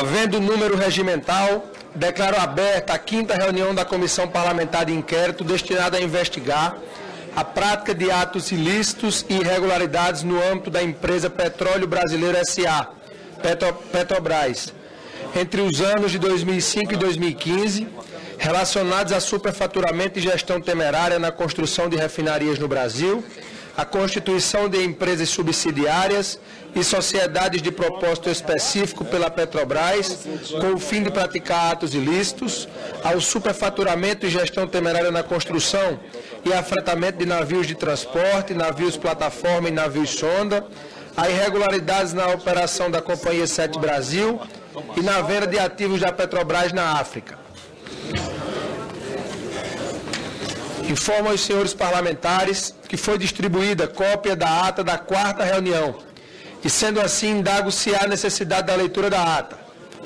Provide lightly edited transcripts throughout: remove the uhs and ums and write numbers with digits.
Havendo número regimental, declaro aberta a 5ª reunião da Comissão Parlamentar de Inquérito destinada a investigar a prática de atos ilícitos e irregularidades no âmbito da empresa Petróleo Brasileiro S.A., Petrobras, entre os anos de 2005 e 2015, relacionados a superfaturamento e gestão temerária na construção de refinarias no Brasil, a constituição de empresas subsidiárias e sociedades de propósito específico pela Petrobras, com o fim de praticar atos ilícitos, ao superfaturamento e gestão temerária na construção e afretamento de navios de transporte, navios plataforma e navios sonda, a irregularidades na operação da Companhia 7 Brasil e na venda de ativos da Petrobras na África. Informo aos senhores parlamentares que foi distribuída cópia da ata da 4ª reunião e, sendo assim, indago-se a necessidade da leitura da ata.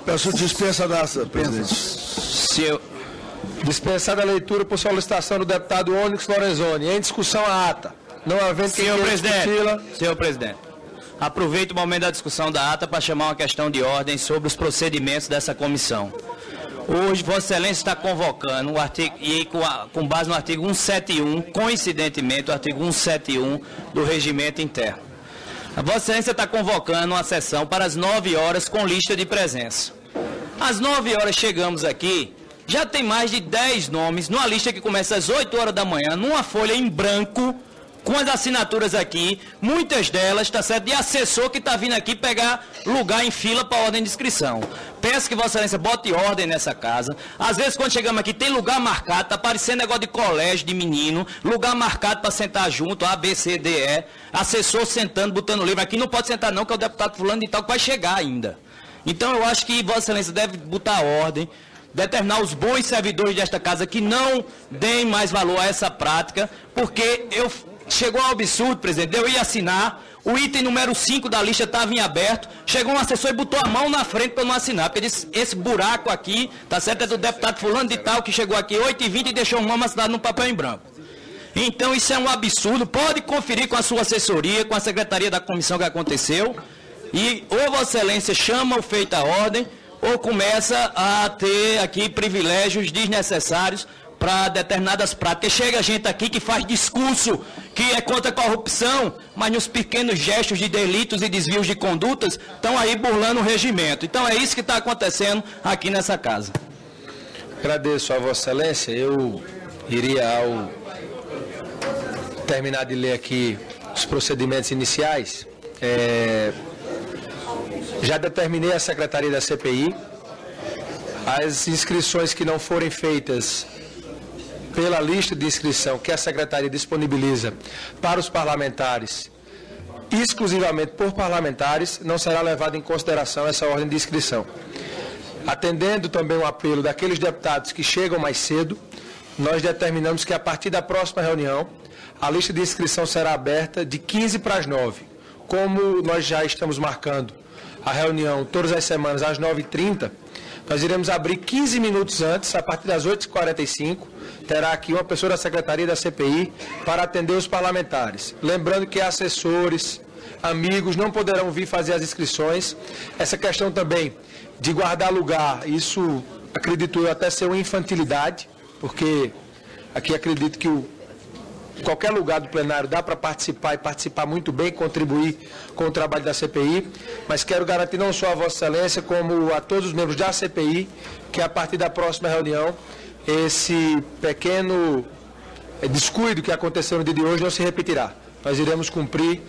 Peço dispensa da ata, presidente. Dispensada a leitura por solicitação do deputado Onyx Lorenzoni. Em discussão a ata. Não havendo quem queira discuti-la. Senhor presidente, aproveito o momento da discussão da ata para chamar uma questão de ordem sobre os procedimentos dessa comissão. Hoje, Vossa Excelência está convocando o artigo, e com base no artigo 171, coincidentemente, o artigo 171 do Regimento Interno. A Vossa Excelência está convocando uma sessão para as 9 horas com lista de presença. Às 9 horas chegamos aqui, já tem mais de 10 nomes, numa lista que começa às 8 horas da manhã, numa folha em branco, com as assinaturas aqui, muitas delas, tá certo, de assessor que está vindo aqui pegar lugar em fila para ordem de inscrição. Peço que Vossa Excelência bote ordem nessa casa. Às vezes, quando chegamos aqui, tem lugar marcado, está parecendo negócio de colégio, de menino, lugar marcado para sentar junto, A, B, C, D, E, assessor sentando, botando livro. Aqui não pode sentar não, que é o deputado fulano de tal que vai chegar ainda. Então, eu acho que Vossa Excelência deve botar ordem, determinar os bons servidores desta casa que não deem mais valor a essa prática, porque chegou ao absurdo, presidente, eu ia assinar, o item número 5 da lista estava em aberto, chegou um assessor e botou a mão na frente para não assinar, porque disse, esse buraco aqui, tá certo, é do deputado fulano de tal, que chegou aqui 8h20 e deixou uma assinada no papel em branco. Então isso é um absurdo, pode conferir com a sua assessoria, com a secretaria da comissão que aconteceu, e ou Vossa Excelência chama o feito à ordem, ou começa a ter aqui privilégios desnecessários para determinadas práticas. Chega gente aqui que faz discurso que é contra a corrupção, mas nos pequenos gestos de delitos e desvios de condutas estão aí burlando o regimento. Então é isso que está acontecendo aqui nessa casa. Agradeço a Vossa Excelência. Eu iria, ao terminar de ler aqui os procedimentos iniciais, já determinei à Secretaria da CPI as inscrições que não forem feitas pela lista de inscrição que a Secretaria disponibiliza para os parlamentares, exclusivamente por parlamentares, não será levada em consideração essa ordem de inscrição. Atendendo também o apelo daqueles deputados que chegam mais cedo, nós determinamos que a partir da próxima reunião, a lista de inscrição será aberta de 15 para as 9. Como nós já estamos marcando a reunião todas as semanas às 9h30, nós iremos abrir 15 minutos antes, a partir das 8h45, terá aqui uma pessoa da Secretaria da CPI para atender os parlamentares. Lembrando que assessores, amigos não poderão vir fazer as inscrições. Essa questão também de guardar lugar, isso acredito eu até ser uma infantilidade, porque aqui acredito que qualquer lugar do plenário dá para participar e participar muito bem, contribuir com o trabalho da CPI, mas quero garantir não só a Vossa Excelência, como a todos os membros da CPI, que a partir da próxima reunião, esse pequeno descuido que aconteceu no dia de hoje não se repetirá. Nós iremos cumprir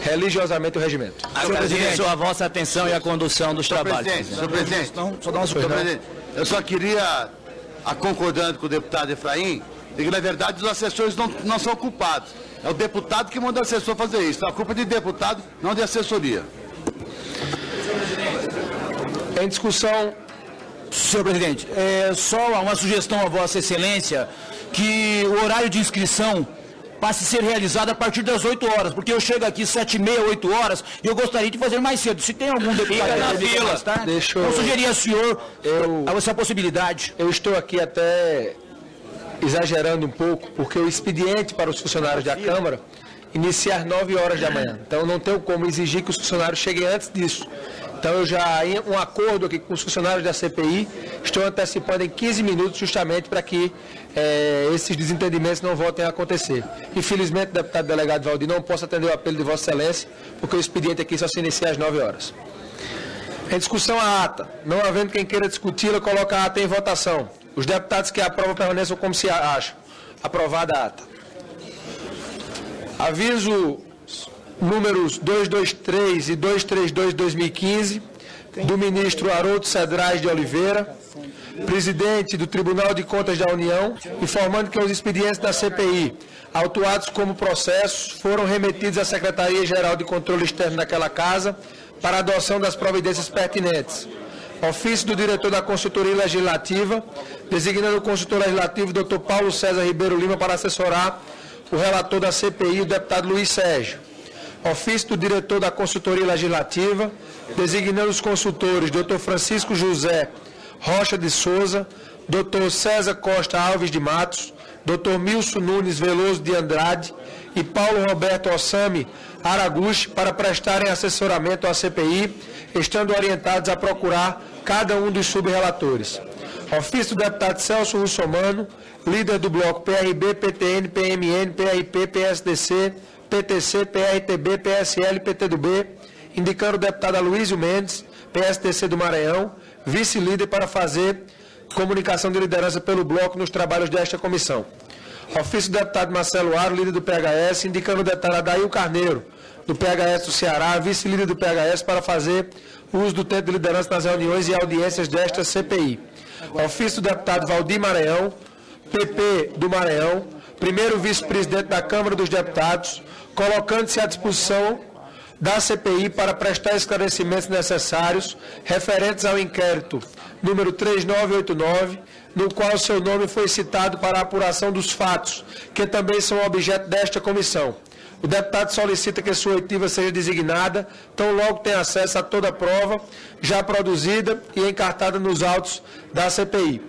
religiosamente o regimento. Agradeço a vossa atenção e a condução dos trabalhos. Senhor presidente, eu só queria, concordando com o deputado Efraim, de que, na verdade, os assessores não são culpados. É o deputado que manda o assessor fazer isso. Então, a culpa é de deputado, não de assessoria. Em discussão. Senhor presidente, só uma sugestão a Vossa Excelência, que o horário de inscrição passe a ser realizado a partir das 8 horas, porque eu chego aqui 7h30, 8 horas, e eu gostaria de fazer mais cedo. Se tem algum deputado na fila, tá? Eu sugeria ao senhor essa possibilidade. Eu estou aqui até exagerando um pouco, porque o expediente para os funcionários da Câmara inicia às 9 horas da manhã. Então não tenho como exigir que os funcionários cheguem antes disso. Então, eu já, em um acordo aqui com os funcionários da CPI, estou antecipando em 15 minutos justamente para que esses desentendimentos não voltem a acontecer. Infelizmente, o deputado delegado Valdir não posso atender o apelo de Vossa Excelência, porque o expediente aqui só se inicia às 9 horas. Em discussão a ata, não havendo quem queira discuti-la, coloca a ata em votação. Os deputados que aprovam permaneçam como se acham. Aprovada a ata. Aviso números 223 e 232 de 2015, do ministro Haroldo Cedrais de Oliveira, presidente do Tribunal de Contas da União, informando que os expedientes da CPI, autuados como processos, foram remetidos à Secretaria-Geral de Controle Externo daquela Casa para adoção das providências pertinentes. Ofício do diretor da Consultoria Legislativa, designando o consultor legislativo, Dr. Paulo César Ribeiro Lima, para assessorar o relator da CPI, o deputado Luiz Sérgio. Ofício do diretor da Consultoria Legislativa, designando os consultores Dr. Francisco José Rocha de Souza, Dr. César Costa Alves de Matos, Dr. Milson Nunes Veloso de Andrade e Paulo Roberto Ossami Araguchi para prestarem assessoramento à CPI, estando orientados a procurar cada um dos subrelatores. Ofício do deputado Celso Russomano, líder do bloco PRB, PTN, PMN, PRP, PSDC, PTC, PRTB, PSL e PTDB, indicando o deputado Aloysio Mendes, PSDC do Maranhão, vice-líder para fazer comunicação de liderança pelo bloco nos trabalhos desta comissão. Ofício do deputado Marcelo Aro, líder do PHS, indicando o deputado Adail Carneiro, do PHS do Ceará, vice-líder do PHS, para fazer uso do tempo de liderança nas reuniões e audiências desta CPI. Ofício do deputado Valdir Maranhão, PP do Maranhão, primeiro vice-presidente da Câmara dos Deputados, colocando-se à disposição da CPI para prestar esclarecimentos necessários referentes ao inquérito número 3989, no qual seu nome foi citado para a apuração dos fatos, que também são objeto desta comissão. O deputado solicita que sua oitiva seja designada, tão logo tenha acesso a toda a prova já produzida e encartada nos autos da CPI.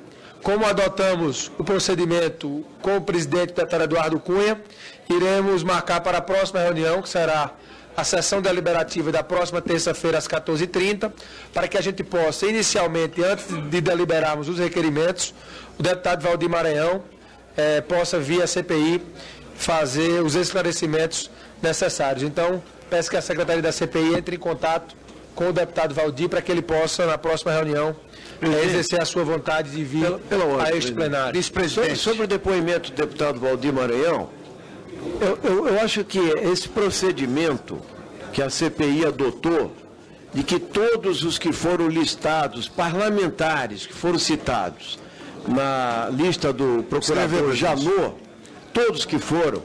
Como adotamos o procedimento com o presidente, o deputado Eduardo Cunha, iremos marcar para a próxima reunião, que será a sessão deliberativa da próxima terça-feira às 14h30, para que a gente possa, inicialmente, antes de deliberarmos os requerimentos, o deputado Valdir Maranhão possa, via CPI, fazer os esclarecimentos necessários. Então, peço que a Secretaria da CPI entre em contato com o deputado Valdir para que ele possa, na próxima reunião, exercer a sua vontade de vir a este plenário. Sobre o depoimento do deputado Valdir Maranhão, eu acho que esse procedimento que a CPI adotou, de que todos os que foram listados, parlamentares que foram citados na lista do procurador Janot, todos que foram,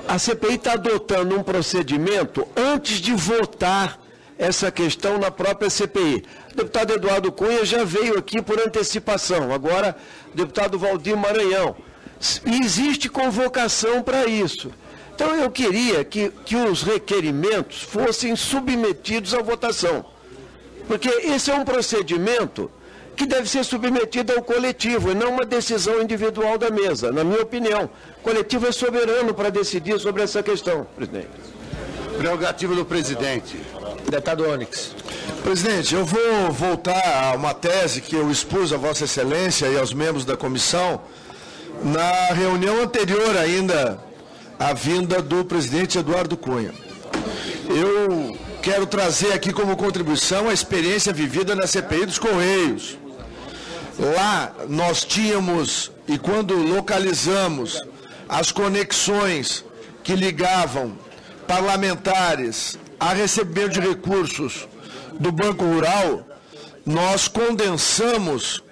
a CPI está adotando um procedimento antes de votar essa questão na própria CPI. O deputado Eduardo Cunha já veio aqui por antecipação, agora o deputado Valdir Maranhão. E existe convocação para isso. Então eu queria que os requerimentos fossem submetidos à votação, porque esse é um procedimento que deve ser submetido ao coletivo e não uma decisão individual da mesa, na minha opinião. O coletivo é soberano para decidir sobre essa questão, presidente. Prerrogativa do presidente. Deputado Onyx. Presidente, eu vou voltar a uma tese que eu expus a Vossa Excelência e aos membros da comissão na reunião anterior ainda à vinda do presidente Eduardo Cunha. Eu quero trazer aqui como contribuição a experiência vivida na CPI dos Correios. Lá nós tínhamos, e quando localizamos as conexões que ligavam parlamentares a recebimento de recursos do Banco Rural, nós condensamos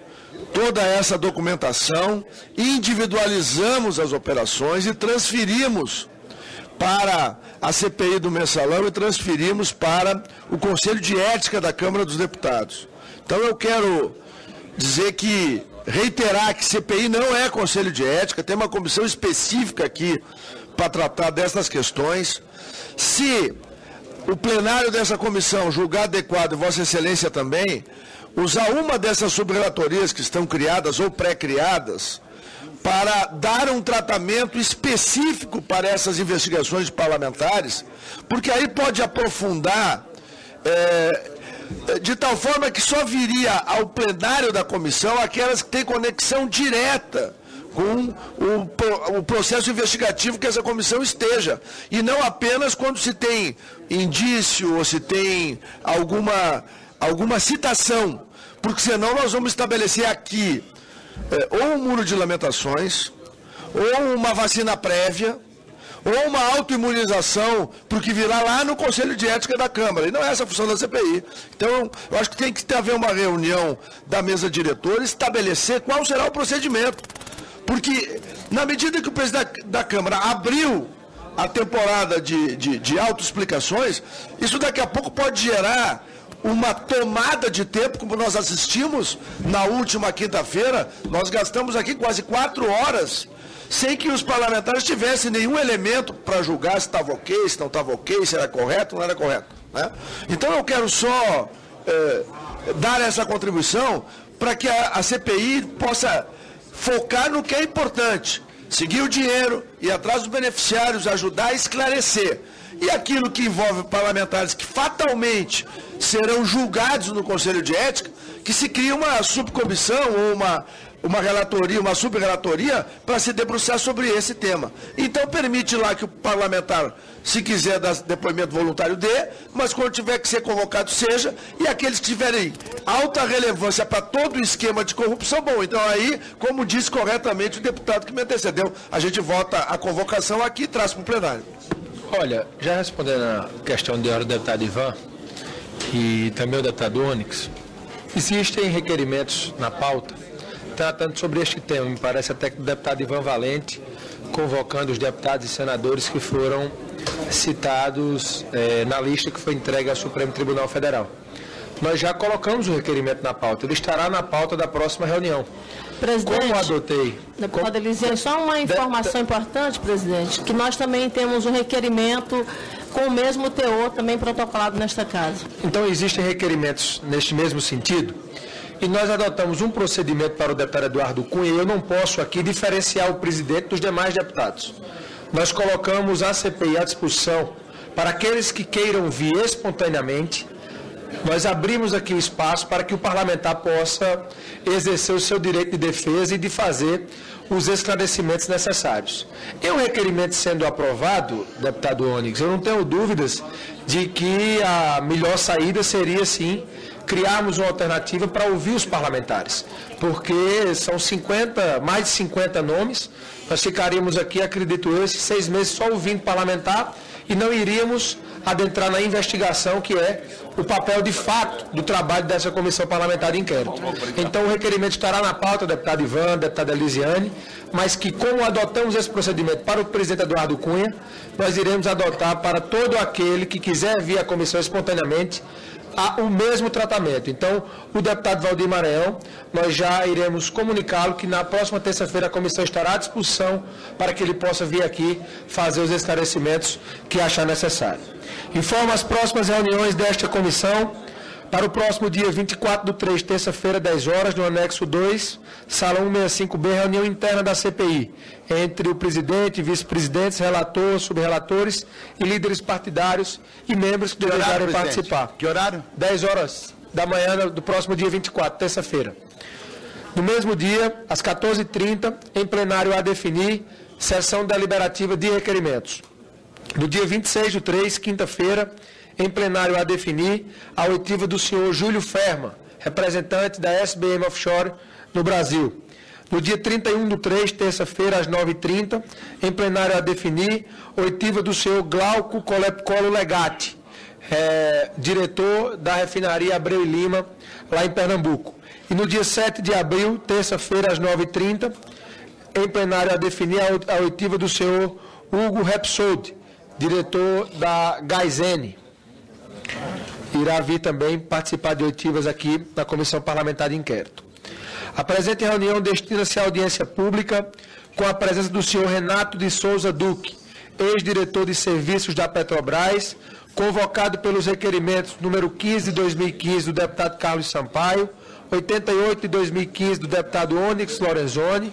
toda essa documentação, individualizamos as operações e transferimos para a CPI do Mensalão e transferimos para o Conselho de Ética da Câmara dos Deputados. Então eu quero dizer que, reiterar que CPI não é Conselho de Ética, tem uma comissão específica aqui para tratar dessas questões. Se o plenário dessa comissão julgar adequado, e Vossa Excelência também, usar uma dessas subrelatorias que estão criadas ou pré-criadas para dar um tratamento específico para essas investigações parlamentares, porque aí pode aprofundar de tal forma que só viria ao plenário da comissão aquelas que têm conexão direta com o processo investigativo que essa comissão esteja, e não apenas quando se tem indício ou se tem alguma citação, porque senão nós vamos estabelecer aqui ou um muro de lamentações, ou uma vacina prévia, ou uma autoimunização para o que virá lá no Conselho de Ética da Câmara. E não é essa a função da CPI. Então, eu acho que tem que haver uma reunião da mesa diretora e estabelecer qual será o procedimento. Porque, na medida que o presidente da Câmara abriu a temporada de autoexplicações, isso daqui a pouco pode gerar uma tomada de tempo, como nós assistimos na última quinta-feira. Nós gastamos aqui quase 4 horas sem que os parlamentares tivessem nenhum elemento para julgar se estava ok, se não estava ok, se era correto ou não era correto, né? Então eu quero só dar essa contribuição para que a CPI possa focar no que é importante, seguir o dinheiro, ir atrás dos beneficiários, ajudar a esclarecer. E aquilo que envolve parlamentares que fatalmente serão julgados no Conselho de Ética, que se crie uma subcomissão ou uma relatoria, uma subrelatoria, para se debruçar sobre esse tema. Então, permite lá que o parlamentar, se quiser dar depoimento voluntário, dê, mas quando tiver que ser convocado, seja, e aqueles que tiverem alta relevância para todo o esquema de corrupção, bom, então aí, como disse corretamente o deputado que me antecedeu, a gente vota a convocação aqui e traz para o plenário. Olha, já respondendo a questão de ordem do deputado Ivan e também o deputado Onyx, existem requerimentos na pauta tratando sobre este tema. Me parece até que o deputado Ivan Valente, convocando os deputados e senadores que foram citados na lista que foi entregue ao Supremo Tribunal Federal. Nós já colocamos o requerimento na pauta, ele estará na pauta da próxima reunião. Presidente, como adotei... Deputado Elisiane, só uma informação importante, presidente, que nós também temos um requerimento com o mesmo teor também protocolado nesta casa. Então, existem requerimentos neste mesmo sentido, e nós adotamos um procedimento para o deputado Eduardo Cunha, e eu não posso aqui diferenciar o presidente dos demais deputados. Nós colocamos a CPI à disposição para aqueles que queiram vir espontaneamente. Nós abrimos aqui o espaço para que o parlamentar possa exercer o seu direito de defesa e de fazer os esclarecimentos necessários. E o requerimento sendo aprovado, deputado Onyx, eu não tenho dúvidas de que a melhor saída seria, sim, criarmos uma alternativa para ouvir os parlamentares, porque são mais de 50 nomes, nós ficaríamos aqui, acredito eu, esses 6 meses só ouvindo parlamentar e não iríamos adentrar na investigação, que é o papel de fato do trabalho dessa comissão parlamentar de inquérito. Então o requerimento estará na pauta, deputado Ivan, deputada Elisiane, mas que, como adotamos esse procedimento para o presidente Eduardo Cunha, nós iremos adotar para todo aquele que quiser vir à comissão espontaneamente o mesmo tratamento. Então, o deputado Valdir Maranhão, nós já iremos comunicá-lo que na próxima terça-feira a comissão estará à disposição para que ele possa vir aqui fazer os esclarecimentos que achar necessário. Informo as próximas reuniões desta comissão para o próximo dia 24/3, terça-feira, 10 horas, no anexo 2, salão 165B, reunião interna da CPI, entre o presidente, vice-presidentes, relatores, subrelatores e líderes partidários e membros que desejarem participar. Que horário? 10 horas da manhã do próximo dia 24, terça-feira. No mesmo dia, às 14h30, em plenário a definir, sessão deliberativa de requerimentos. No dia 26/3, quinta-feira, em plenário a definir a oitiva do senhor Júlio Ferma, representante da SBM Offshore no Brasil. No dia 31/3, terça-feira, às 9h30, em plenário a definir a oitiva do senhor Glauco Colepcolo Legatti, diretor da refinaria Abreu e Lima, lá em Pernambuco. E no dia 7 de abril, terça-feira, às 9h30, em plenário a definir a oitiva do senhor Hugo Repsold, diretor da Gaisene. Irá vir também participar de oitivas aqui na Comissão Parlamentar de Inquérito. A presente reunião destina-se à audiência pública com a presença do senhor Renato de Souza Duque, ex-diretor de serviços da Petrobras, convocado pelos requerimentos número 15 de 2015 do deputado Carlos Sampaio, 88 de 2015 do deputado Onyx Lorenzoni,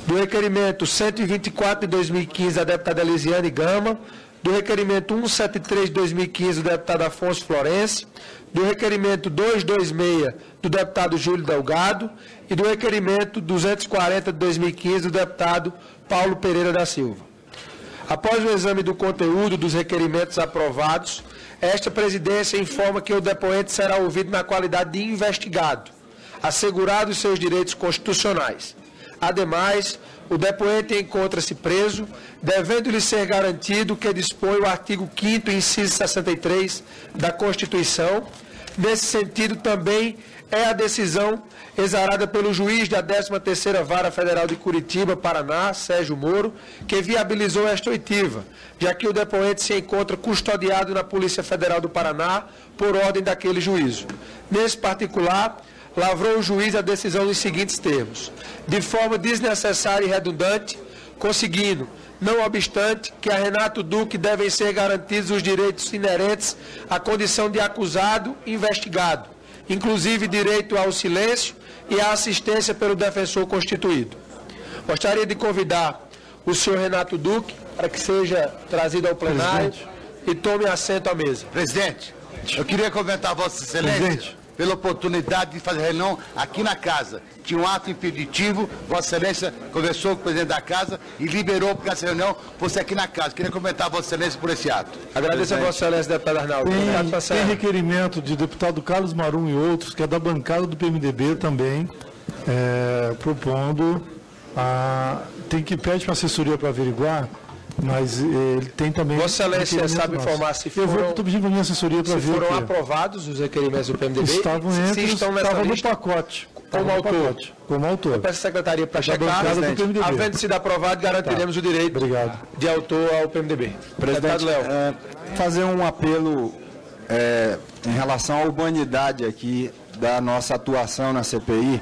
do requerimento 124 de 2015 da deputada Elisiane Gama, do requerimento 173 de 2015 do deputado Afonso Florencio, do requerimento 226 do deputado Júlio Delgado e do requerimento 240 de 2015 do deputado Paulo Pereira da Silva. Após o exame do conteúdo dos requerimentos aprovados, esta presidência informa que o depoente será ouvido na qualidade de investigado, assegurados seus direitos constitucionais. Ademais, o depoente encontra-se preso, devendo-lhe ser garantido que dispõe o artigo 5º, inciso 63 da Constituição. Nesse sentido, também é a decisão exarada pelo juiz da 13ª Vara Federal de Curitiba, Paraná, Sérgio Moro, que viabilizou esta oitiva, já que o depoente se encontra custodiado na Polícia Federal do Paraná por ordem daquele juízo. Nesse particular, lavrou o juiz a decisão nos seguintes termos: de forma desnecessária e redundante, conseguindo, não obstante, que a Renato Duque devem ser garantidos os direitos inerentes à condição de acusado e investigado, inclusive direito ao silêncio e à assistência pelo defensor constituído. Gostaria de convidar o senhor Renato Duque para que seja trazido ao plenário e tome assento à mesa. Presidente, eu queria comentar a Vossa Excelência pela oportunidade de fazer reunião aqui na casa. Tinha um ato impeditivo, Vossa Excelência conversou com o presidente da casa e liberou para que essa reunião fosse aqui na casa. Queria comentar a Vossa Excelência por esse ato. Agradeço a Vossa Excelência, deputado Arnaldo. Tem requerimento de deputado Carlos Marum e outros, que é da bancada do PMDB também, propondo, pede para a assessoria para averiguar, mas ele tem também... Vossa Excelência sabe informar se foram... Eu vou pedir para a minha assessoria para ver. Se foram aprovados os requerimentos do PMDB? Estavam no pacote. Como autor. Como autor. Eu peço à secretaria para checar. Havendo sido aprovado, garantiremos o direito de autor ao PMDB. Presidente, fazer um apelo em relação à urbanidade aqui da nossa atuação na CPI,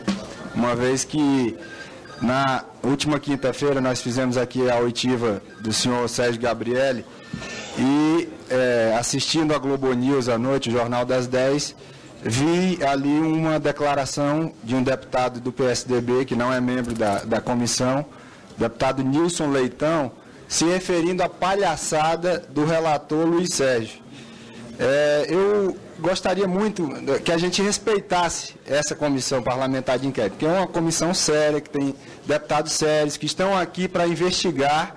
uma vez que na última quinta-feira nós fizemos aqui a oitiva do senhor Sérgio Gabrielli e assistindo a Globo News à noite, o Jornal das 10, vi ali uma declaração de um deputado do PSDB, que não é membro da comissão, deputado Nilson Leitão, se referindo à palhaçada do relator Luiz Sérgio. Eu gostaria muito que a gente respeitasse essa comissão parlamentar de inquérito, que é uma comissão séria, que tem deputados sérios, que estão aqui para investigar,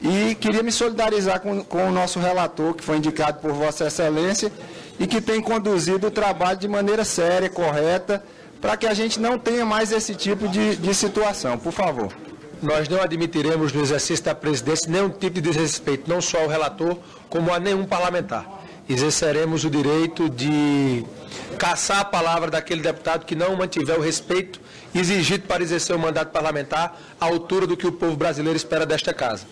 e queria me solidarizar com o nosso relator, que foi indicado por Vossa Excelência, e que tem conduzido o trabalho de maneira séria, correta, para que a gente não tenha mais esse tipo de situação. Por favor. Nós não admitiremos no exercício da presidência nenhum tipo de desrespeito, não só ao relator, como a nenhum parlamentar. Exerceremos o direito de caçar a palavra daquele deputado que não mantiver o respeito exigido para exercer o mandato parlamentar à altura do que o povo brasileiro espera desta casa.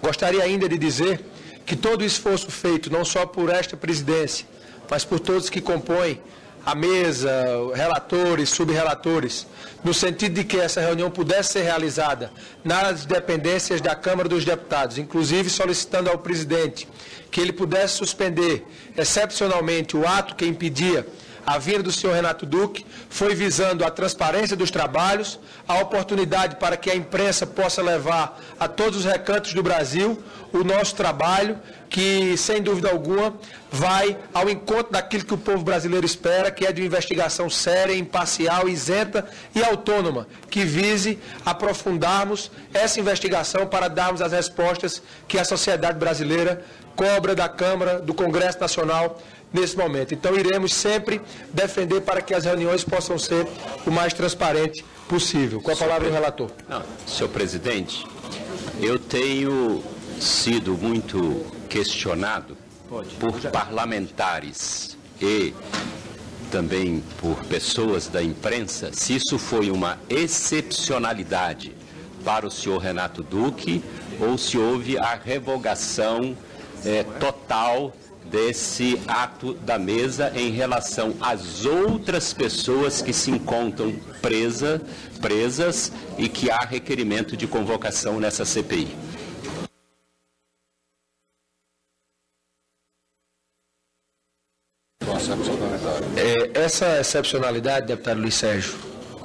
Gostaria ainda de dizer que todo o esforço feito, não só por esta presidência, mas por todos que compõem a mesa, relatores, subrelatores, no sentido de que essa reunião pudesse ser realizada nas dependências da Câmara dos Deputados, inclusive solicitando ao presidente que ele pudesse suspender excepcionalmente o ato que impedia a vinda do senhor Renato Duque, foi visando a transparência dos trabalhos, a oportunidade para que a imprensa possa levar a todos os recantos do Brasil o nosso trabalho, que, sem dúvida alguma, vai ao encontro daquilo que o povo brasileiro espera, que é de uma investigação séria, imparcial, isenta e autônoma, que vise aprofundarmos essa investigação para darmos as respostas que a sociedade brasileira cobra da Câmara, do Congresso Nacional, nesse momento. Então, iremos sempre defender para que as reuniões possam ser o mais transparente possível. Com a palavra o relator. Senhor presidente, eu tenho sido muito questionado por parlamentares e também por pessoas da imprensa se isso foi uma excepcionalidade para o senhor Renato Duque ou se houve a revogação total desse ato da mesa em relação às outras pessoas que se encontram presas e que há requerimento de convocação nessa CPI. Essa excepcionalidade, deputado Luiz Sérgio,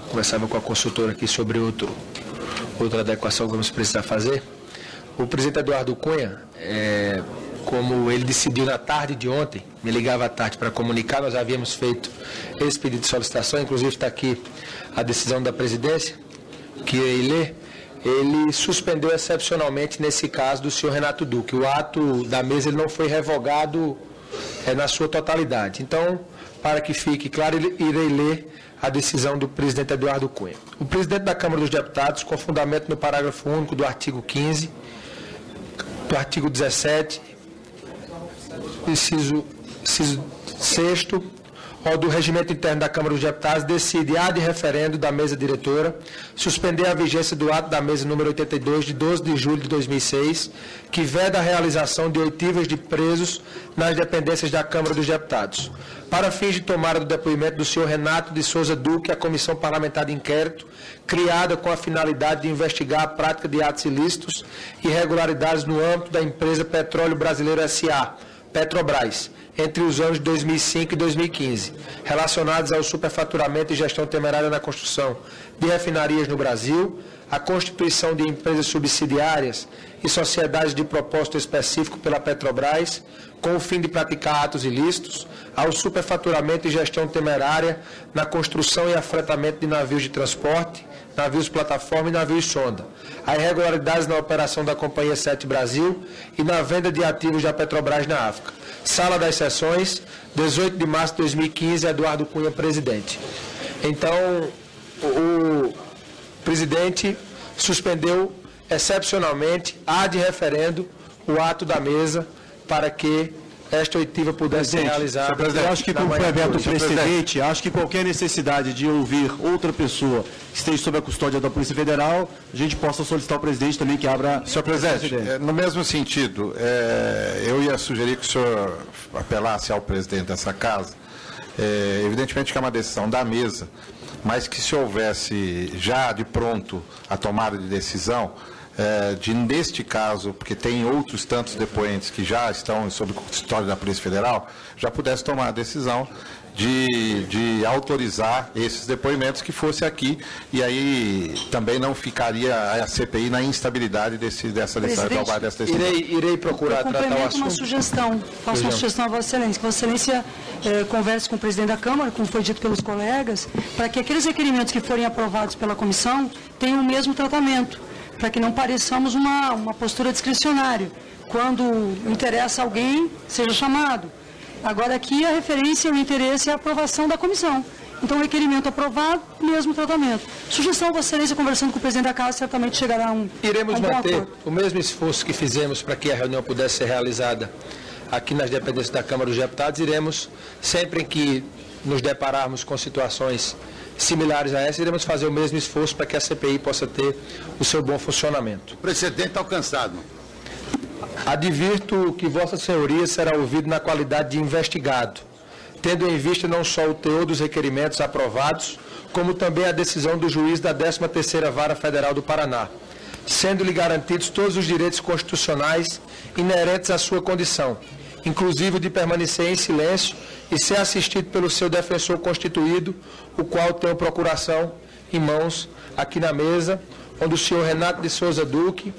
conversava com a consultora aqui sobre outra adequação que vamos precisar fazer. O presidente Eduardo Cunha como ele decidiu na tarde de ontem, me ligava à tarde para comunicar, nós havíamos feito esse pedido de solicitação, inclusive está aqui a decisão da presidência, que irei ler. Ele suspendeu excepcionalmente, nesse caso, do senhor Renato Duque. O ato da mesa ele não foi revogado na sua totalidade. Então, para que fique claro, irei ler a decisão do presidente Eduardo Cunha. O presidente da Câmara dos Deputados, com fundamento no parágrafo único do artigo 15, do artigo 17, inciso 6º, ou do regimento interno da Câmara dos Deputados, decide, ad referendo da mesa diretora, suspender a vigência do ato da mesa número 82, de 12 de julho de 2006, que veda a realização de oitivas de presos nas dependências da Câmara dos Deputados. Para fins de tomada do depoimento do senhor Renato de Souza Duque, a Comissão Parlamentar de Inquérito, criada com a finalidade de investigar a prática de atos ilícitos e irregularidades no âmbito da empresa Petróleo Brasileiro S.A., Petrobras, entre os anos de 2005 e 2015, relacionados ao superfaturamento e gestão temerária na construção de refinarias no Brasil, a constituição de empresas subsidiárias e sociedades de propósito específico pela Petrobras, com o fim de praticar atos ilícitos, ao superfaturamento e gestão temerária na construção e afretamento de navios de transporte, navios plataforma e navios sonda, a irregularidades na operação da Companhia 7 Brasil e na venda de ativos da Petrobras na África. Sala das Sessões, 18 de março de 2015, Eduardo Cunha, presidente. Então, o presidente suspendeu excepcionalmente, ad referendo, o ato da mesa para que esta oitiva pudesse ser realizada. Eu acho que, complemento do presidente, acho que qualquer necessidade de ouvir outra pessoa que esteja sob a custódia da Polícia Federal, a gente possa solicitar ao presidente também que abra... Senhor presidente, no mesmo sentido, eu ia sugerir que o senhor apelasse ao presidente dessa casa. Evidentemente que é uma decisão da mesa, mas que se houvesse já de pronto a tomada de decisão, neste caso, porque tem outros tantos depoentes que já estão sob custódia da Polícia Federal, já pudesse tomar a decisão de autorizar esses depoimentos que fosse aqui, e aí também não ficaria a CPI na instabilidade dessa decisão. Irei procurar tratar o assunto. Uma sugestão, faço uma sugestão a Vossa Excelência, que Vossa Excelência converse com o presidente da Câmara, como foi dito pelos colegas, para que aqueles requerimentos que forem aprovados pela comissão tenham o mesmo tratamento, para que não pareçamos uma postura discricionária. Quando interessa alguém, seja chamado. Agora aqui a referência e o interesse é a aprovação da comissão. Então, requerimento aprovado, mesmo tratamento. Sugestão, Vossa Excelência, conversando com o presidente da Casa, certamente chegará a um Iremos bom manter acordo. o mesmo esforço que fizemos para que a reunião pudesse ser realizada aqui nas dependências da Câmara dos Deputados. Iremos, sempre em que nos depararmos com situações similares a essa, iremos fazer o mesmo esforço para que a CPI possa ter o seu bom funcionamento. O precedente está alcançado. Advirto que Vossa Senhoria será ouvido na qualidade de investigado, tendo em vista não só o teor dos requerimentos aprovados, como também a decisão do juiz da 13ª Vara Federal do Paraná, sendo-lhe garantidos todos os direitos constitucionais inerentes à sua condição, inclusive o de permanecer em silêncio e ser assistido pelo seu defensor constituído, o qual tem procuração em mãos aqui na mesa, onde o senhor Renato de Souza Duque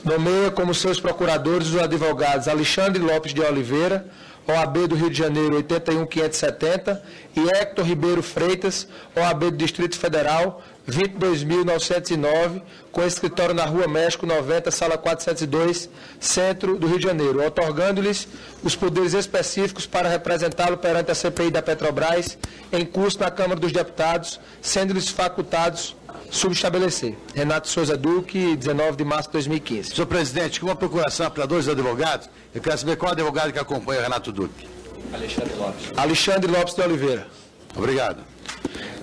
nomeia como seus procuradores os advogados Alexandre Lopes de Oliveira, OAB do Rio de Janeiro 81570, e Hector Ribeiro Freitas, OAB do Distrito Federal 22.909, com escritório na Rua México 90, Sala 402, Centro do Rio de Janeiro, otorgando-lhes os poderes específicos para representá-lo perante a CPI da Petrobras em curso na Câmara dos Deputados, sendo-lhes facultados subestabelecer. Renato Souza Duque, 19 de março de 2015. Senhor presidente, com uma procuração para dois advogados, eu quero saber qual advogado que acompanha o Renato Duque. Alexandre Lopes de Oliveira. Obrigado.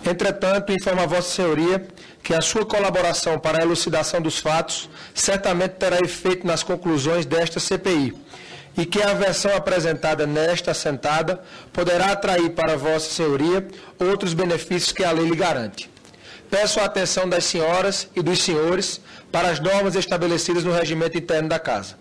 Entretanto, informa a Vossa Senhoria que a sua colaboração para a elucidação dos fatos certamente terá efeito nas conclusões desta CPI e que a versão apresentada nesta assentada poderá atrair para Vossa Senhoria outros benefícios que a lei lhe garante. Peço a atenção das senhoras e dos senhores para as normas estabelecidas no regimento interno da Casa.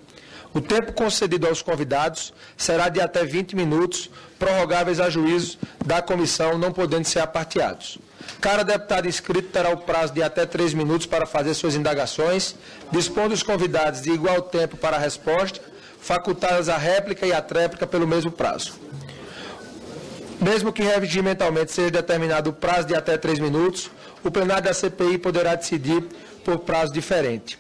O tempo concedido aos convidados será de até 20 minutos, prorrogáveis a juízo da comissão, não podendo ser aparteados. Cada deputado inscrito terá o prazo de até 3 minutos para fazer suas indagações, dispondo os convidados de igual tempo para a resposta, facultadas a réplica e a tréplica pelo mesmo prazo. Mesmo que regimentalmente seja determinado o prazo de até 3 minutos, o plenário da CPI poderá decidir por prazo diferente.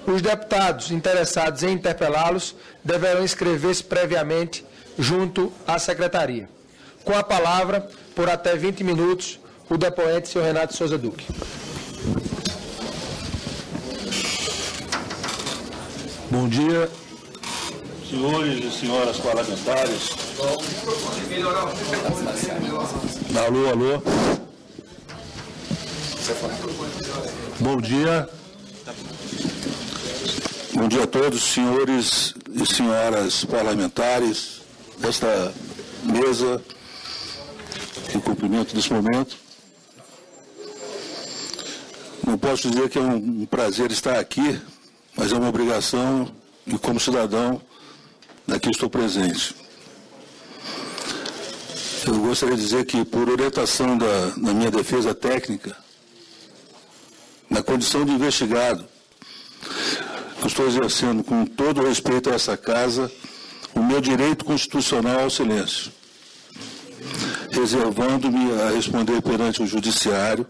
Os deputados interessados em interpelá-los deverão inscrever-se previamente junto à secretaria. Com a palavra, por até 20 minutos, o depoente, senhor Renato Souza Duque. Bom dia, senhores e senhoras parlamentares. Alô, alô. Bom dia. Bom dia a todos, senhores e senhoras parlamentares desta mesa, em cumprimento desse momento. Não posso dizer que é um prazer estar aqui, mas é uma obrigação e, como cidadão, daqui estou presente. Eu gostaria de dizer que, por orientação da minha defesa técnica, na condição de investigado, eu estou exercendo com todo o respeito a essa casa o meu direito constitucional ao silêncio, reservando-me a responder perante o judiciário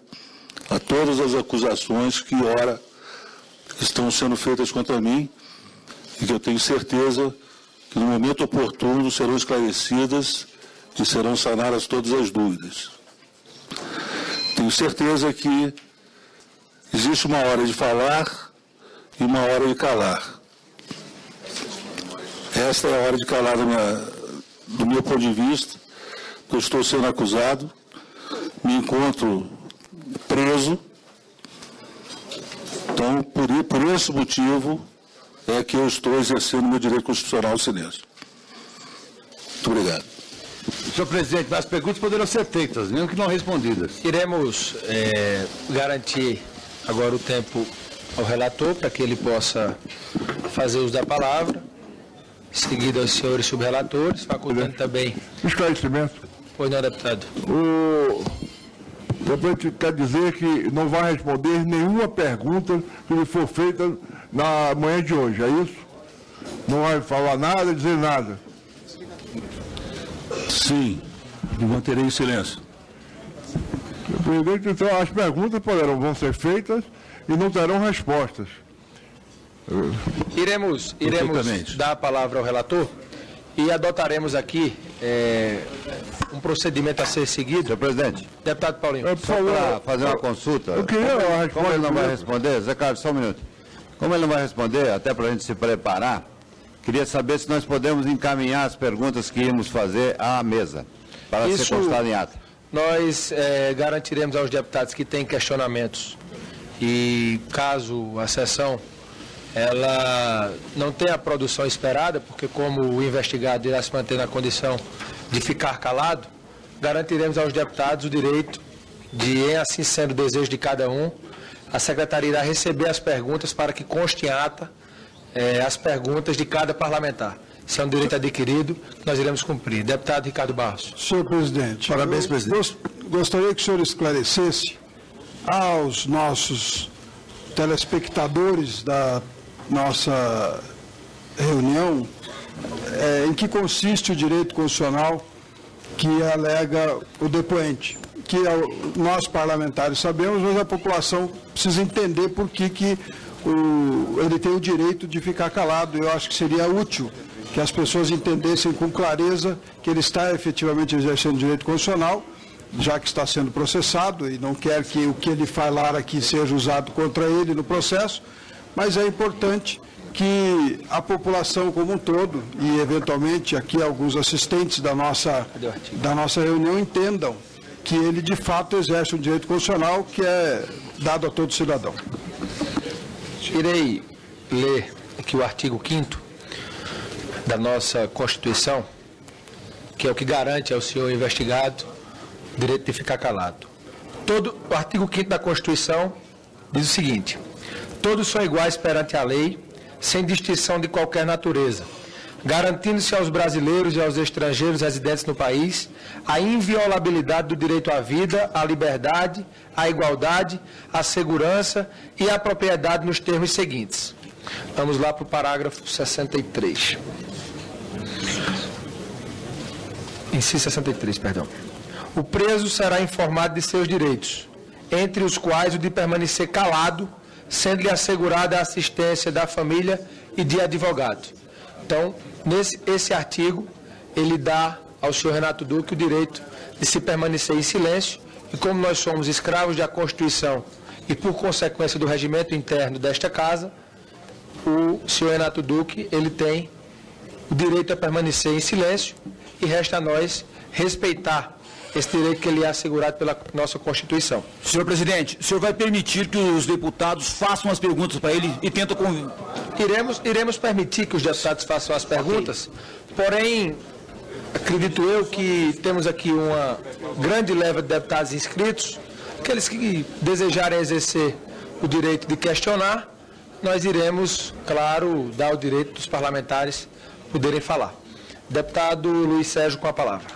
a todas as acusações que, ora, estão sendo feitas contra mim e que eu tenho certeza que, no momento oportuno, serão esclarecidas e serão sanadas todas as dúvidas. Tenho certeza que existe uma hora de falar e uma hora de calar. Esta é a hora de calar do meu ponto de vista. Eu estou sendo acusado, me encontro preso. Então, por esse motivo, é que eu estou exercendo meu direito constitucional ao silêncio. Muito obrigado. Senhor presidente, as perguntas poderão ser feitas, mesmo que não respondidas. Iremos garantir agora o tempo ao relator, para que ele possa fazer uso da palavra, seguido aos senhores subrelatores, facultando também... Esclarecimento. Pois não, deputado. O deputado quer dizer que não vai responder nenhuma pergunta que lhe for feita na manhã de hoje, é isso? Não vai falar nada, dizer nada? Sim, me manterei em silêncio. Presidente, então as perguntas vão ser feitas e não terão respostas. Iremos dar a palavra ao relator e adotaremos aqui um procedimento a ser seguido. Senhor presidente. Deputado Paulinho. Só para fazer uma consulta. Como ele não vai responder, Zé Carlos, só um minuto. Como ele não vai responder, até para a gente se preparar, queria saber se nós podemos encaminhar as perguntas que íamos fazer à mesa, para ser constado em ata. Nós garantiremos aos deputados que têm questionamentos e, caso a sessão ela não tenha a produção esperada, porque como o investigado irá se manter na condição de ficar calado, garantiremos aos deputados o direito de, em assim sendo o desejo de cada um, a Secretaria irá receber as perguntas para que conste em ata as perguntas de cada parlamentar. Isso é um direito adquirido que nós iremos cumprir. Deputado Ricardo Barros. Senhor presidente. Parabéns, presidente. Gostaria que o senhor esclarecesse aos nossos telespectadores da nossa reunião em que consiste o direito constitucional que alega o depoente. Que nós parlamentares sabemos, mas a população precisa entender por que ele tem o direito de ficar calado. Eu acho que seria útil que as pessoas entendessem com clareza que ele está efetivamente exercendo direito constitucional, já que está sendo processado e não quer que o que ele falar aqui seja usado contra ele no processo, mas é importante que a população como um todo e, eventualmente, aqui alguns assistentes da nossa reunião entendam que ele, de fato, exerce um direito constitucional que é dado a todo cidadão. Irei ler aqui o artigo 5º da nossa Constituição, que é o que garante ao senhor investigado o direito de ficar calado. O artigo 5º da Constituição diz o seguinte: todos são iguais perante a lei, sem distinção de qualquer natureza, garantindo-se aos brasileiros e aos estrangeiros residentes no país a inviolabilidade do direito à vida, à liberdade, à igualdade, à segurança e à propriedade nos termos seguintes. Vamos lá para o parágrafo 63. Inciso 63, perdão. O preso será informado de seus direitos, entre os quais o de permanecer calado, sendo-lhe assegurada a assistência da família e de advogado. Então, esse artigo, ele dá ao senhor Renato Duque o direito de se permanecer em silêncio, e como nós somos escravos da Constituição e por consequência do regimento interno desta casa, o senhor Renato Duque, ele tem o direito a permanecer em silêncio e resta a nós respeitar esse direito que ele é assegurado pela nossa Constituição. Senhor presidente, o senhor vai permitir que os deputados façam as perguntas para ele e tentam... Iremos permitir que os deputados façam as perguntas, porém, acredito eu que temos aqui uma grande leva de deputados inscritos, aqueles que desejarem exercer o direito de questionar, nós iremos, claro, dar o direito dos parlamentares poderem falar. Deputado Luiz Sérgio, com a palavra.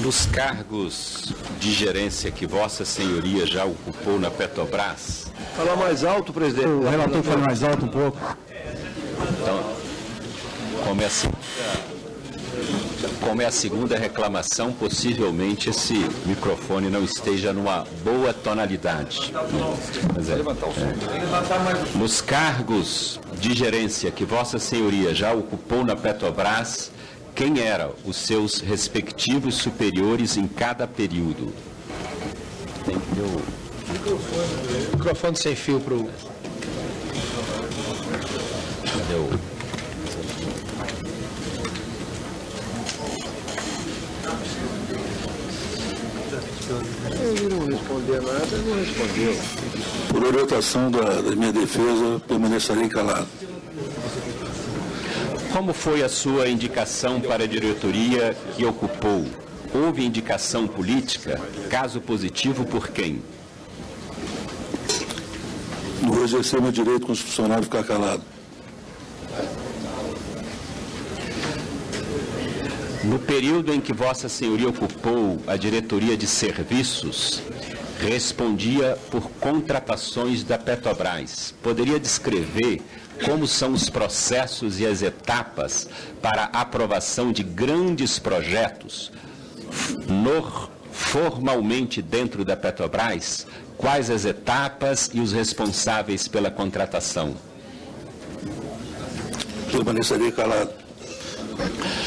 Nos cargos de gerência que Vossa Senhoria já ocupou na Petrobras... Fala mais alto, presidente. O relator fala mais alto um pouco. Então, como é a segunda reclamação, possivelmente esse microfone não esteja numa boa tonalidade. Mas nos cargos de gerência que Vossa Senhoria já ocupou na Petrobras, quem eram os seus respectivos superiores em cada período? Tem que ter o microfone sem fio para o... Cadê o... Ele não respondeu nada, não respondeu. Por orientação da minha defesa, permanecerei calado. Como foi a sua indicação para a diretoria que ocupou? Houve indicação política? Caso positivo, por quem? Não vou exercer meu direito constitucional de ficar calado. No período em que Vossa Senhoria ocupou a diretoria de serviços, respondia por contratações da Petrobras. Poderia descrever como são os processos e as etapas para a aprovação de grandes projetos formalmente dentro da Petrobras? Quais as etapas e os responsáveis pela contratação? Permanecerei calado.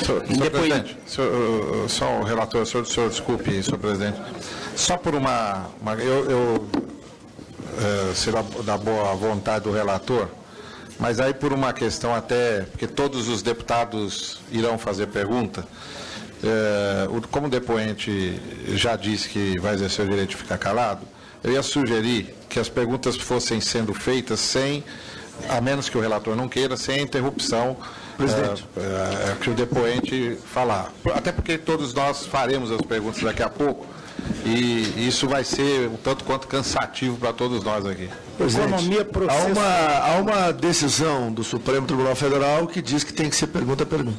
Senhor presidente, só o relator, senhor desculpe, senhor presidente. Só por será da boa vontade do relator, mas aí por uma questão até, porque todos os deputados irão fazer pergunta, como o depoente já disse que vai exercer o direito de ficar calado, eu ia sugerir que as perguntas fossem sendo feitas sem, a menos que o relator não queira, sem interrupção, que o depoente falar. Até porque todos nós faremos as perguntas daqui a pouco, e isso vai ser um tanto quanto cansativo para todos nós aqui. Presidente, há uma decisão do Supremo Tribunal Federal que diz que tem que ser pergunta a pergunta.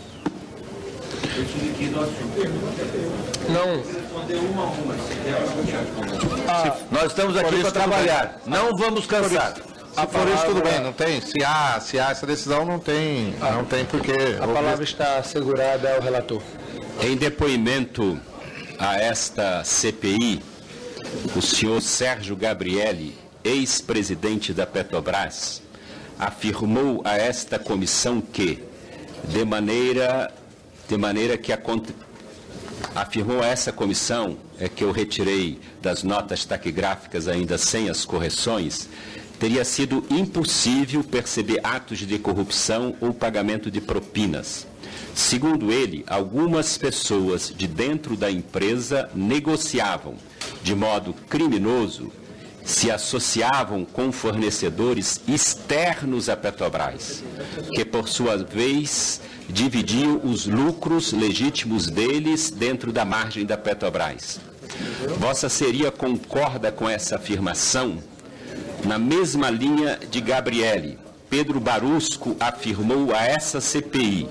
Não. Nós estamos aqui para trabalhar. Não vamos cansar. Se for isso, tudo bem, não tem. Se há essa decisão, não tem porquê. A palavra está assegurada ao relator. Em depoimento a esta CPI, o senhor Sérgio Gabrielli, ex-presidente da Petrobras, afirmou a esta comissão que, de maneira que afirmou a essa comissão, que eu retirei das notas taquigráficas ainda sem as correções, teria sido impossível perceber atos de corrupção ou pagamento de propinas. Segundo ele, algumas pessoas de dentro da empresa negociavam de modo criminoso, se associavam com fornecedores externos à Petrobras, que por sua vez dividiam os lucros legítimos deles dentro da margem da Petrobras. Vossa Senhoria concorda com essa afirmação? Na mesma linha de Gabrielli, Pedro Barusco afirmou a essa CPI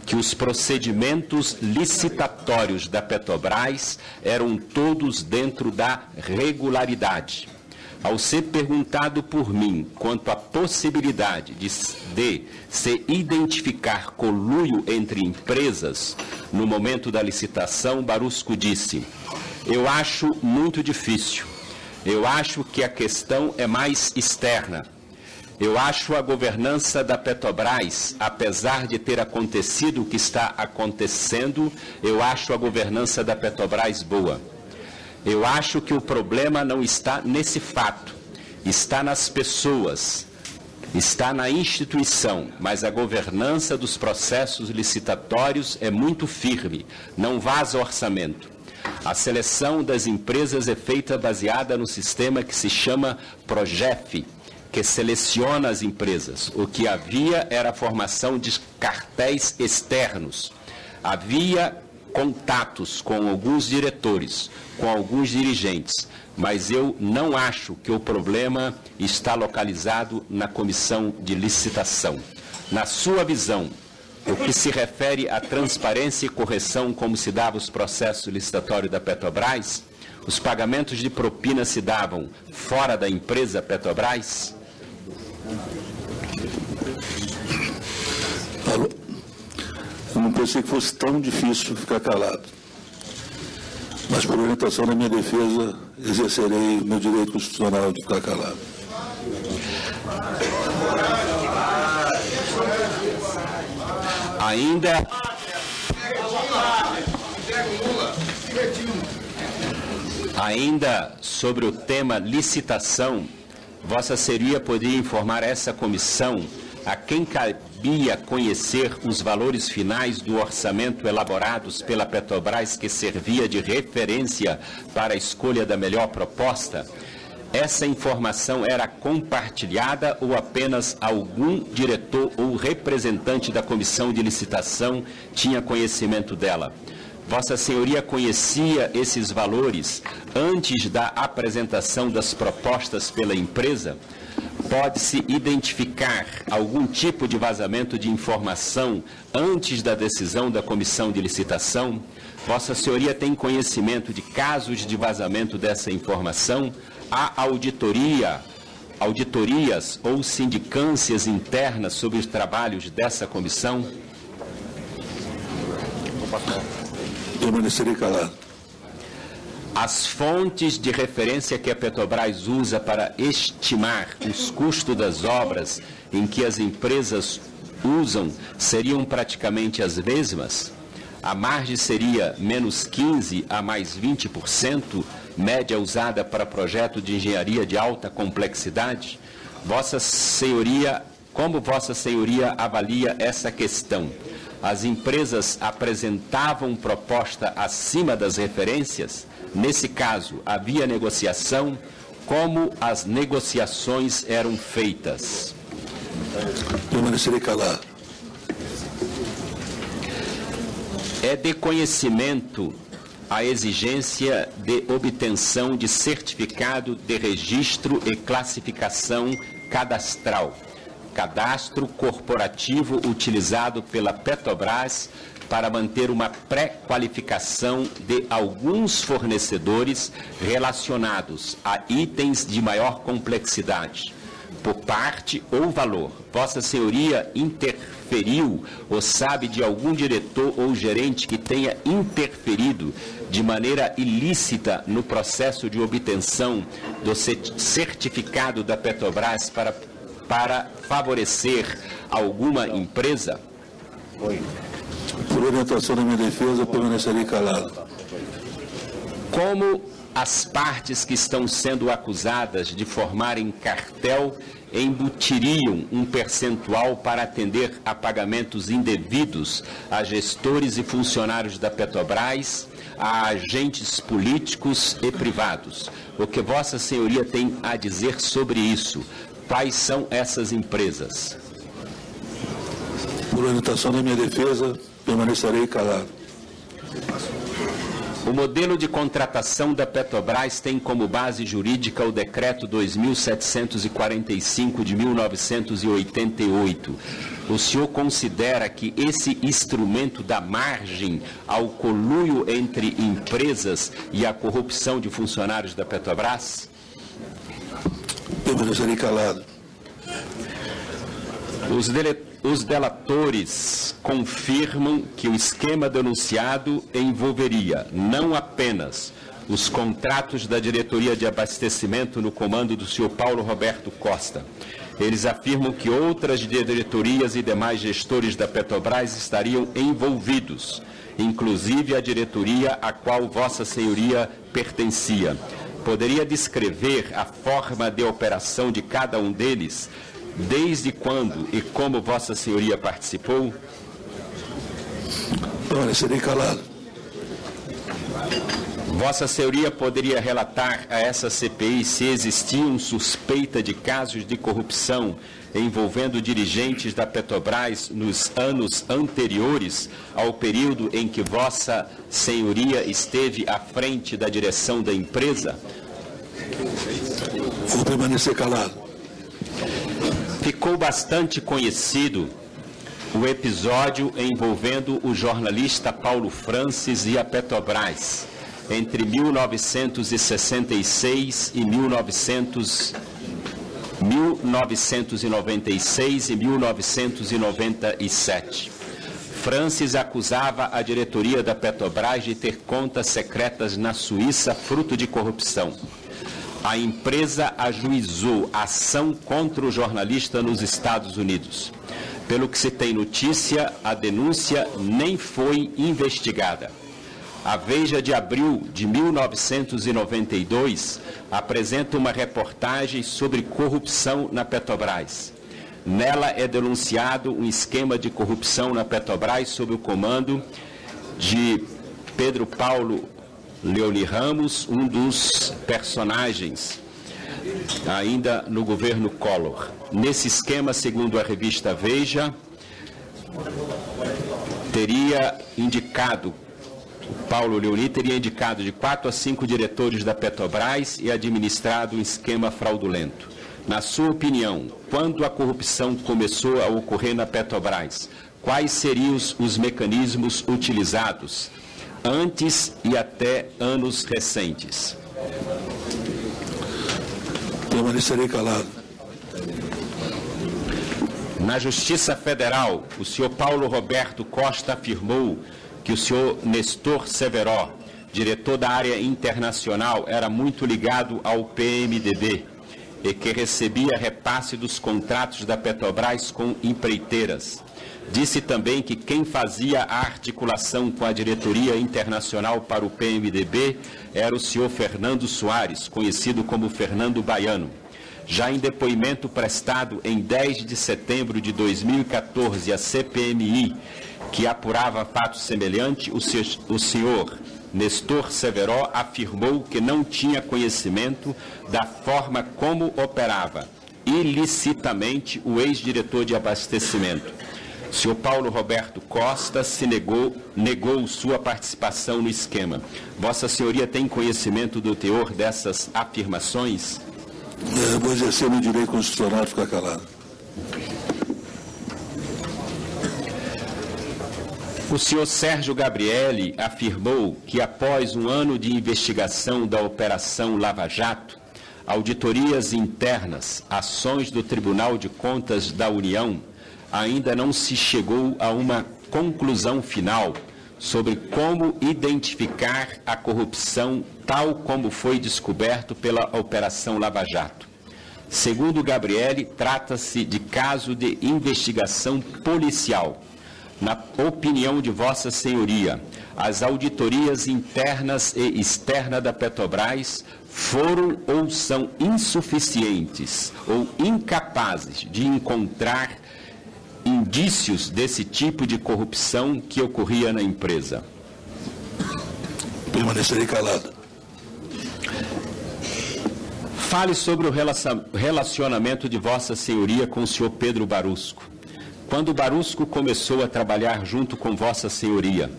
que os procedimentos licitatórios da Petrobras eram todos dentro da regularidade. Ao ser perguntado por mim quanto à possibilidade de se identificar conluio entre empresas no momento da licitação, Barusco disse: eu acho muito difícil. Eu acho que a questão é mais externa. Eu acho a governança da Petrobras, apesar de ter acontecido o que está acontecendo, eu acho a governança da Petrobras boa. Eu acho que o problema não está nesse fato, está nas pessoas, está na instituição, mas a governança dos processos licitatórios é muito firme, não vaza orçamento. A seleção das empresas é feita baseada no sistema que se chama PROGEF, que seleciona as empresas. O que havia era a formação de cartéis externos. Havia contatos com alguns diretores, com alguns dirigentes, mas eu não acho que o problema está localizado na comissão de licitação. Na sua visão, o que se refere à transparência e correção como se dava os processos licitatórios da Petrobras, os pagamentos de propina se davam fora da empresa Petrobras? Alô? Eu não pensei que fosse tão difícil ficar calado. Mas, por orientação da minha defesa, exercerei o meu direito constitucional de ficar calado. Ainda sobre o tema licitação, Vossa Senhoria poderia informar essa comissão a quem cabia conhecer os valores finais do orçamento elaborados pela Petrobras que servia de referência para a escolha da melhor proposta? Essa informação era compartilhada ou apenas algum diretor ou representante da comissão de licitação tinha conhecimento dela? Vossa Senhoria conhecia esses valores antes da apresentação das propostas pela empresa? Pode-se identificar algum tipo de vazamento de informação antes da decisão da comissão de licitação? Vossa Senhoria tem conhecimento de casos de vazamento dessa informação? Há auditorias ou sindicâncias internas sobre os trabalhos dessa comissão? Permanecerei calado. As fontes de referência que a Petrobras usa para estimar os custos das obras em que as empresas usam seriam praticamente as mesmas? A margem seria menos 15% a mais 20%, média usada para projeto de engenharia de alta complexidade? Vossa Senhoria, como Vossa Senhoria avalia essa questão? As empresas apresentavam proposta acima das referências? Nesse caso, havia negociação? Como as negociações eram feitas? Permanecerei calado. É de conhecimento a exigência de obtenção de certificado de registro e classificação cadastral, cadastro corporativo utilizado pela Petrobras para manter uma pré-qualificação de alguns fornecedores relacionados a itens de maior complexidade, por parte ou valor. Vossa Senhoria interferiu ou sabe de algum diretor ou gerente que tenha interferido de maneira ilícita no processo de obtenção do certificado da Petrobras para favorecer alguma empresa? Por orientação da minha defesa, permanecerei calado. Como as partes que estão sendo acusadas de formarem cartel embutiriam um percentual para atender a pagamentos indevidos a gestores e funcionários da Petrobras, a agentes políticos e privados? O que Vossa Senhoria tem a dizer sobre isso? Quais são essas empresas? Por orientação da minha defesa, permanecerei calado. O modelo de contratação da Petrobras tem como base jurídica o Decreto 2745 de 1988. O senhor considera que esse instrumento dá margem ao conluio entre empresas e à corrupção de funcionários da Petrobras? Permanecerei calado. Os delatores confirmam que o esquema denunciado envolveria não apenas os contratos da diretoria de abastecimento no comando do senhor Paulo Roberto Costa. Eles afirmam que outras diretorias e demais gestores da Petrobras estariam envolvidos, inclusive a diretoria a qual Vossa Senhoria pertencia. Poderia descrever a forma de operação de cada um deles? Desde quando e como Vossa Senhoria participou? Permanecerei calado. Vossa Senhoria poderia relatar a essa CPI se existiam suspeita de casos de corrupção envolvendo dirigentes da Petrobras nos anos anteriores ao período em que Vossa Senhoria esteve à frente da direção da empresa? Vou permanecer calado. Ficou bastante conhecido o episódio envolvendo o jornalista Paulo Francis e a Petrobras entre 1966 e 1996 e 1997. Francis acusava a diretoria da Petrobras de ter contas secretas na Suíça, fruto de corrupção. A empresa ajuizou ação contra o jornalista nos Estados Unidos. Pelo que se tem notícia, a denúncia nem foi investigada. A Veja de abril de 1992 apresenta uma reportagem sobre corrupção na Petrobras. Nela é denunciado um esquema de corrupção na Petrobras sob o comando de Pedro Paulo Leoni Ramos, um dos personagens ainda no governo Collor. Nesse esquema, segundo a revista Veja, Paulo Leoni teria indicado de 4 a 5 diretores da Petrobras e administrado um esquema fraudulento. Na sua opinião, quando a corrupção começou a ocorrer na Petrobras, quais seriam os mecanismos utilizados antes e até anos recentes? Permanecerei calado. Na Justiça Federal, o senhor Paulo Roberto Costa afirmou que o senhor Nestor Severó, diretor da área internacional, era muito ligado ao PMDB e que recebia repasse dos contratos da Petrobras com empreiteiras. Disse também que quem fazia a articulação com a diretoria internacional para o PMDB era o senhor Fernando Soares, conhecido como Fernando Baiano. Já em depoimento prestado em 10 de setembro de 2014 à CPMI, que apurava fato semelhante, o senhor Nestor Severó afirmou que não tinha conhecimento da forma como operava ilicitamente o ex-diretor de abastecimento. O senhor Paulo Roberto Costa negou sua participação no esquema. Vossa Senhoria tem conhecimento do teor dessas afirmações? Vou exercer meu direito constitucional de ficar calado. O senhor Sérgio Gabrielli afirmou que após um ano de investigação da Operação Lava Jato, auditorias internas, ações do Tribunal de Contas da União, ainda não se chegou a uma conclusão final sobre como identificar a corrupção tal como foi descoberto pela Operação Lava Jato. Segundo Gabrielli, trata-se de caso de investigação policial. Na opinião de Vossa Senhoria, as auditorias internas e externas da Petrobras foram ou são insuficientes ou incapazes de encontrar indícios desse tipo de corrupção que ocorria na empresa? Permanecerei calado. Fale sobre o relacionamento de Vossa Senhoria com o senhor Pedro Barusco. Quando Barusco começou a trabalhar junto com Vossa Senhoria,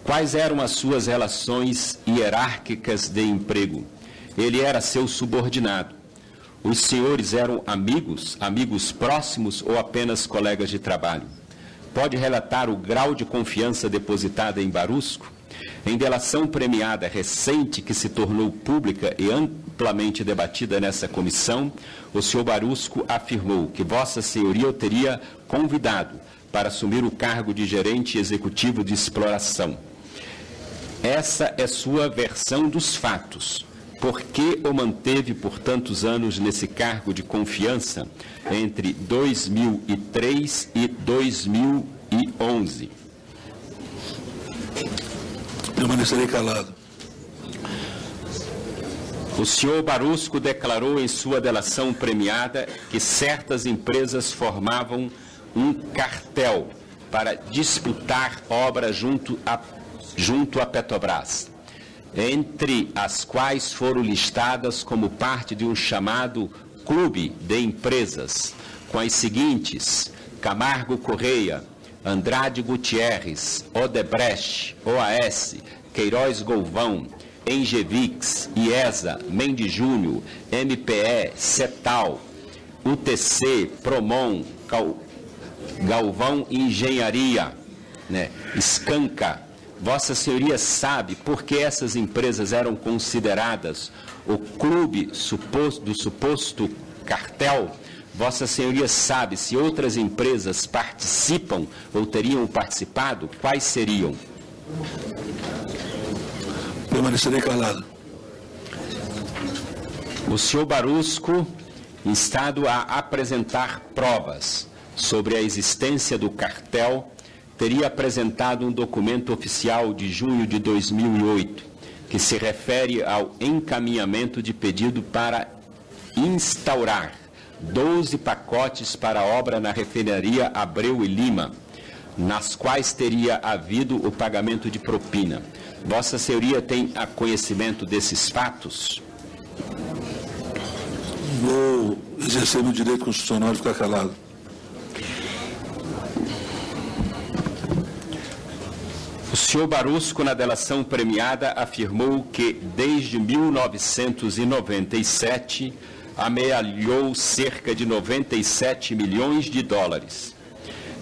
Quais eram as suas relações hierárquicas de emprego? Ele era seu subordinado. Os senhores eram amigos próximos ou apenas colegas de trabalho? Pode relatar o grau de confiança depositada em Barusco? Em delação premiada recente que se tornou pública e amplamente debatida nessa comissão, o senhor Barusco afirmou que Vossa Senhoria o teria convidado para assumir o cargo de gerente executivo de exploração. Essa é sua versão dos fatos. Por que o manteve por tantos anos nesse cargo de confiança entre 2003 e 2011? Permanecerei calado. O senhor Barusco declarou em sua delação premiada que certas empresas formavam um cartel para disputar obra junto à Petrobras, entre as quais foram listadas como parte de um chamado clube de empresas, com as seguintes: Camargo Correia, Andrade Gutierrez, Odebrecht, OAS, Queiroz Galvão, Engevix, IESA, Mendes Júnior, MPE, Cetal, UTC, Promon, Galvão Engenharia, Escanca. Vossa Senhoria sabe por que essas empresas eram consideradas o clube do suposto cartel? Vossa Senhoria sabe se outras empresas participam ou teriam participado? Quais seriam? Permanecerei calado. O senhor Barusco, instado a apresentar provas sobre a existência do cartel, teria apresentado um documento oficial de junho de 2008, que se refere ao encaminhamento de pedido para instaurar 12 pacotes para a obra na refinaria Abreu e Lima, nas quais teria havido o pagamento de propina. Vossa Senhoria tem conhecimento desses fatos? Vou exercer meu direito constitucional de ficar calado. O senhor Barusco, na delação premiada, afirmou que, desde 1997, amealhou cerca de 97 milhões de dólares.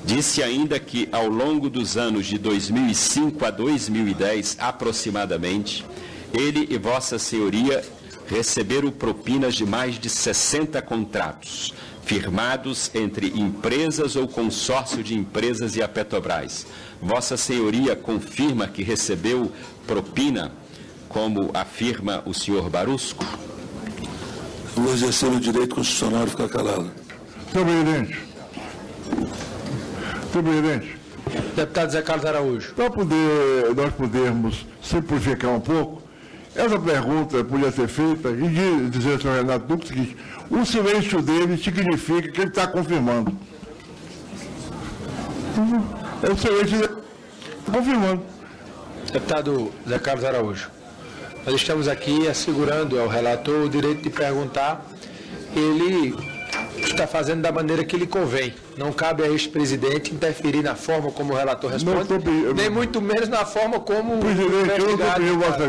Disse ainda que, ao longo dos anos de 2005 a 2010, aproximadamente, ele e Vossa Senhoria receberam propinas de mais de 60 contratos, firmados entre empresas ou consórcio de empresas e a Petrobras. Vossa Senhoria confirma que recebeu propina, como afirma o senhor Barusco? Eu vou exercer o direito constitucional de ficar calado. Senhor presidente. Senhor presidente. Deputado Zé Carlos Araújo. Para nós podermos simplificar um pouco, essa pergunta podia ser feita e dizer ao senhor Renato Duque o seguinte: o silêncio dele significa que ele está confirmando. É o silêncio dele confirmando. Deputado Zé Carlos Araújo, nós estamos aqui assegurando ao relator o direito de perguntar. Ele está fazendo da maneira que lhe convém. Não cabe a este presidente interferir na forma como o relator responde, nem muito menos na forma como o presidente, eu não estou pedindo vossa